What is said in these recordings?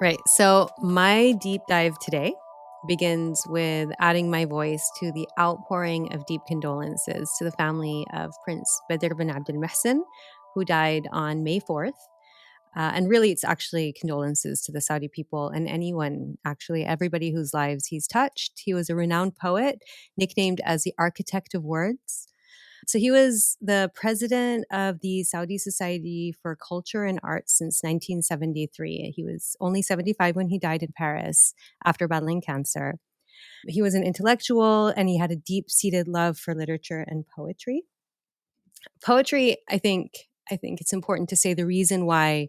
Right. So my deep dive today begins with adding my voice to the outpouring of deep condolences to the family of Prince Bader bin Abdulmohsen, who died on May 4th. And really, it's actually condolences to the Saudi people and anyone, actually, everybody whose lives he's touched. He was a renowned poet, nicknamed as the architect of words. So he was the president of the Saudi Society for Culture and Arts since 1973. He was only 75 when he died in Paris after battling cancer. He was an intellectual and he had a deep-seated love for literature and poetry. Poetry, I think it's important to say the reason why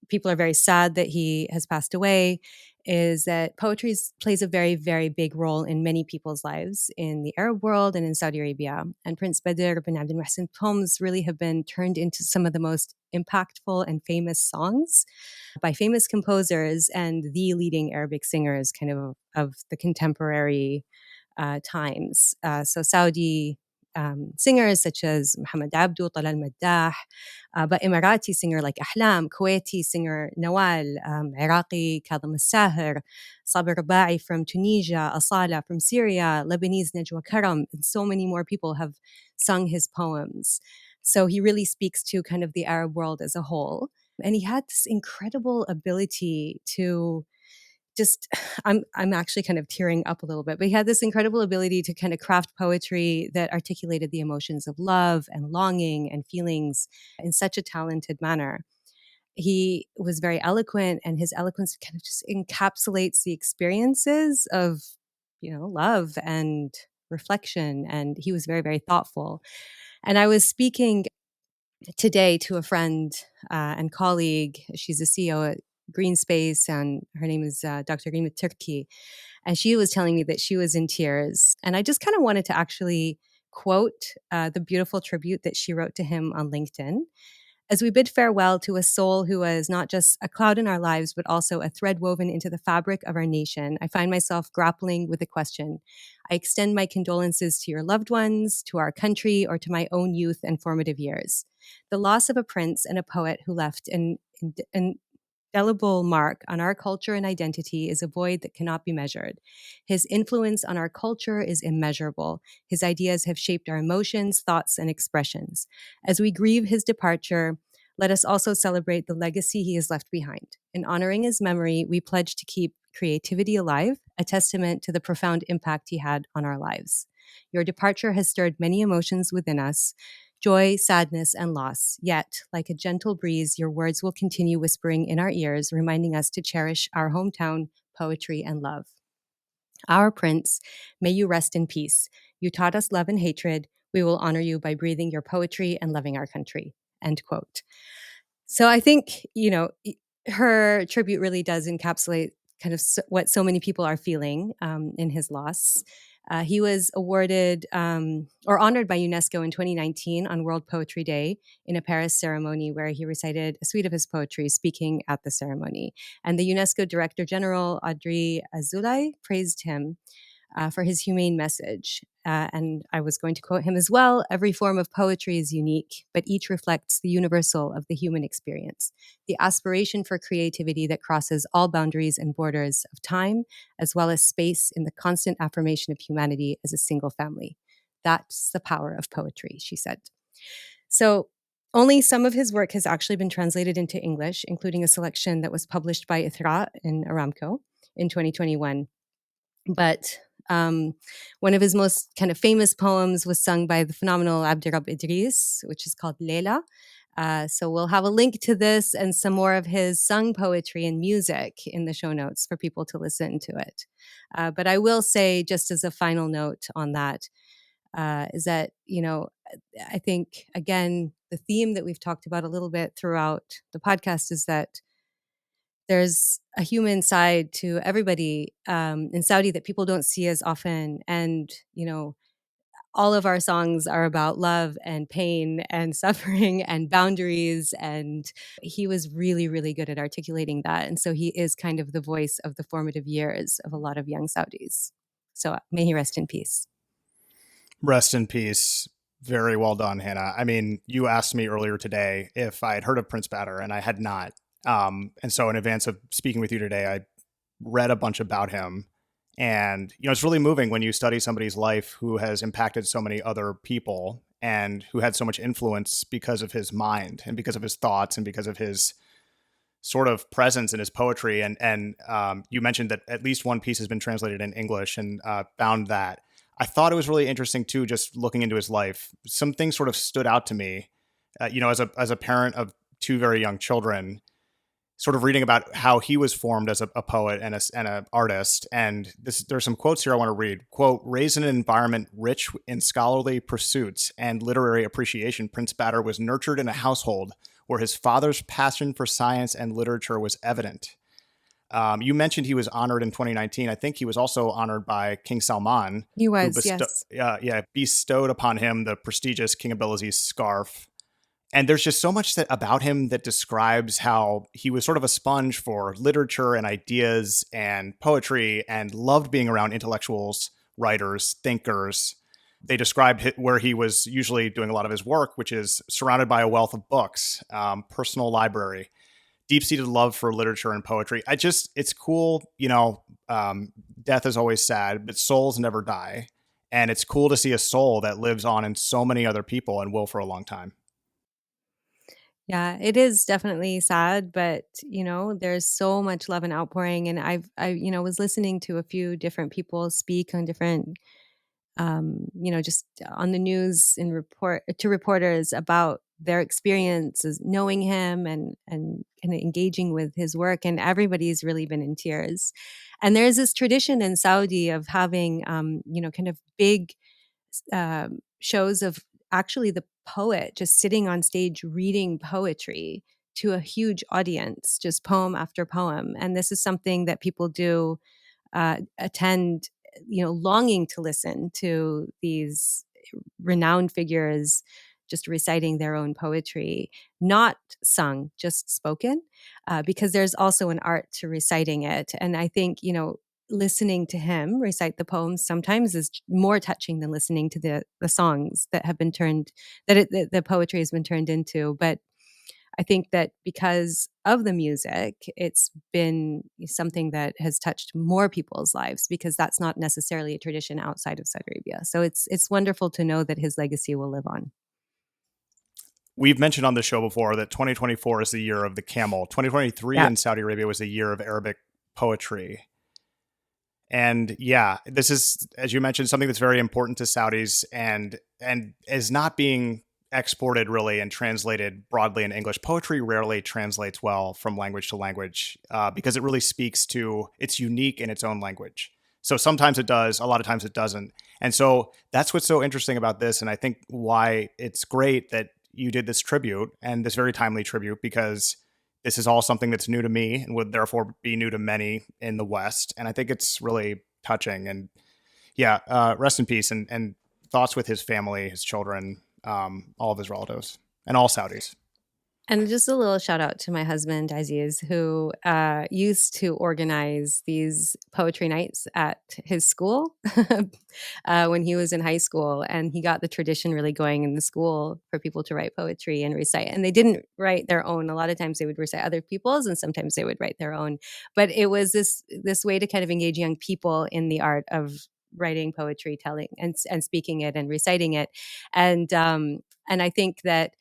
people are very sad that he has passed away is that poetry plays a very, very big role in many people's lives in the Arab world and in Saudi Arabia. And Prince Bader bin Abdulmohsen poems really have been turned into some of the most impactful and famous songs by famous composers and the leading Arabic singers kind of the contemporary times. So Saudi singers such as Mohammed Abdu, Talal Maddah, but Emarati singer like Ahlam, Kuwaiti singer Nawal, Iraqi Kathem Alsaher, Saber Alrebai from Tunisia, Asala from Syria, Lebanese Najwa Karam, and so many more people have sung his poems. So he really speaks to kind of the Arab world as a whole. And he had this incredible ability to just I'm actually kind of tearing up a little bit, but he had this incredible ability to kind of craft poetry that articulated the emotions of love and longing and feelings in such a talented manner. He was very eloquent, and his eloquence kind of just encapsulates the experiences of, love and reflection. And he was very, very thoughtful. And I was speaking today to a friend and colleague. She's a CEO at Green Space, and her name is Dr. Rima Turki. And she was telling me that she was in tears. And I just kind of wanted to actually quote the beautiful tribute that she wrote to him on LinkedIn. As we bid farewell to a soul who was not just a cloud in our lives, but also a thread woven into the fabric of our nation, I find myself grappling with the question. I extend my condolences to your loved ones, to our country, or to my own youth and formative years. The loss of a prince and a poet who left an indelible mark on our culture and identity is a void that cannot be measured. His influence on our culture is immeasurable. His ideas have shaped our emotions, thoughts, and expressions. As we grieve his departure, let us also celebrate the legacy he has left behind. In honoring his memory, we pledge to keep creativity alive, a testament to the profound impact he had on our lives. Your departure has stirred many emotions within us, joy, sadness, and loss. Yet, like a gentle breeze, your words will continue whispering in our ears, reminding us to cherish our hometown, poetry, and love. Our Prince, may you rest in peace. You taught us love and hatred. We will honor you by breathing your poetry and loving our country. End quote. So I think, her tribute really does encapsulate kind of what so many people are feeling in his loss. He was awarded or honored by UNESCO in 2019 on World Poetry Day in a Paris ceremony where he recited a suite of his poetry speaking at the ceremony. And the UNESCO Director General, Audrey Azoulay, praised him for his humane message. And I was going to quote him as well. Every form of poetry is unique, but each reflects the universal of the human experience, the aspiration for creativity that crosses all boundaries and borders of time, as well as space in the constant affirmation of humanity as a single family. That's the power of poetry, she said. So only some of his work has actually been translated into English, including a selection that was published by Ithra in Aramco in 2021. But one of his most kind of famous poems was sung by the phenomenal Abdurrab Idris, which is called Leila. So we'll have a link to this and some more of his sung poetry and music in the show notes for people to listen to it. But I will say, just as a final note on that, is that, I think, again, the theme that we've talked about a little bit throughout the podcast is that there's a human side to everybody in Saudi that people don't see as often. And, all of our songs are about love and pain and suffering and boundaries. And he was really, really good at articulating that. And so he is kind of the voice of the formative years of a lot of young Saudis. So may he rest in peace. Rest in peace. Very well done, Hannah. I mean, you asked me earlier today if I had heard of Prince Bader, and I had not. And so in advance of speaking with you today, I read a bunch about him. And, it's really moving when you study somebody's life who has impacted so many other people and who had so much influence because of his mind and because of his thoughts and because of his sort of presence in his poetry. And you mentioned that at least one piece has been translated in English, and found that. I thought it was really interesting too, just looking into his life. Some things sort of stood out to me, as a parent of two very young children, sort of reading about how he was formed as a poet and an artist. And there's some quotes here I want to read. Quote, raised in an environment rich in scholarly pursuits and literary appreciation, Prince Bader was nurtured in a household where his father's passion for science and literature was evident. You mentioned he was honored in 2019. I think he was also honored by King Salman. He was, yes. Bestowed upon him the prestigious King Abdulaziz's scarf. And there's just so much about him that describes how he was sort of a sponge for literature and ideas and poetry, and loved being around intellectuals, writers, thinkers. They described where he was usually doing a lot of his work, which is surrounded by a wealth of books, personal library, deep-seated love for literature and poetry. It's cool. Death is always sad, but souls never die. And it's cool to see a soul that lives on in so many other people and will for a long time. Yeah, it is definitely sad, but there's so much love and outpouring. And I was listening to a few different people speak on different, just on the news and report to reporters about their experiences knowing him and kind of engaging with his work. And everybody's really been in tears. And there's this tradition in Saudi of having, kind of big shows of actually the poet just sitting on stage reading poetry to a huge audience, just poem after poem. And this is something that people do attend, longing to listen to these renowned figures just reciting their own poetry, not sung, just spoken, because there's also an art to reciting it. And I think, listening to him recite the poems sometimes is more touching than listening to the songs that have been turned, the poetry has been turned into. But I think that because of the music, it's been something that has touched more people's lives, because that's not necessarily a tradition outside of Saudi Arabia. So it's wonderful to know that his legacy will live on. We've mentioned on the show before that 2024 is the year of the camel. 2023 in Saudi Arabia was the year of Arabic poetry. And yeah, this is, as you mentioned, something that's very important to Saudis and is not being exported really and translated broadly in English. Poetry rarely translates well from language to language because it really speaks to, it's unique in its own language. So sometimes it does, a lot of times it doesn't. And so that's what's so interesting about this. And I think why it's great that you did this tribute, and this very timely tribute, because this is all something that's new to me and would therefore be new to many in the West. And I think it's really touching. And yeah, rest in peace, and thoughts with his family, his children, all of his relatives, and all Saudis. And just a little shout out to my husband, Aziz, who used to organize these poetry nights at his school when he was in high school. And he got the tradition really going in the school for people to write poetry and recite. And they didn't write their own. A lot of times they would recite other people's, and sometimes they would write their own. But it was this way to kind of engage young people in the art of writing poetry, telling and speaking it and reciting it. And I think that,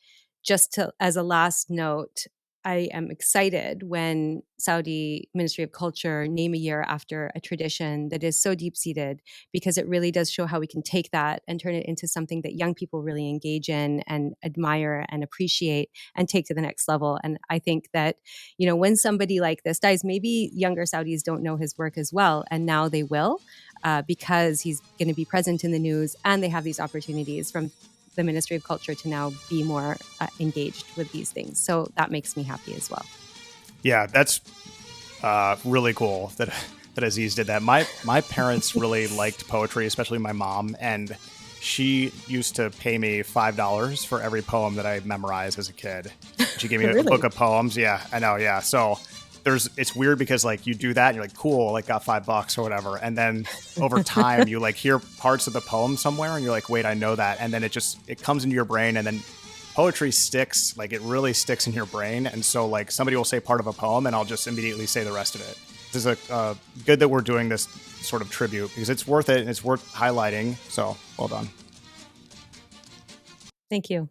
as a last note, I am excited when Saudi Ministry of Culture name a year after a tradition that is so deep-seated, because it really does show how we can take that and turn it into something that young people really engage in and admire and appreciate and take to the next level. And I think that, when somebody like this dies, maybe younger Saudis don't know his work as well, and now they will, because he's going to be present in the news, and they have these opportunities from the Ministry of Culture to now be more engaged with these things. So that makes me happy as well. Yeah, that's really cool that Aziz did that. My parents really liked poetry, especially my mom, and she used to pay me $5 for every poem that I memorized as a kid. She gave me Really? a book of poems. Yeah, I know. Yeah, so it's weird because like you do that and you're like, cool, like got $5 or whatever. And then over time you like hear parts of the poem somewhere and you're like, wait, I know that. And then it comes into your brain, and then poetry sticks, like it really sticks in your brain. And so like somebody will say part of a poem and I'll just immediately say the rest of it. This is good that we're doing this sort of tribute because it's worth it and it's worth highlighting. So well done. Thank you.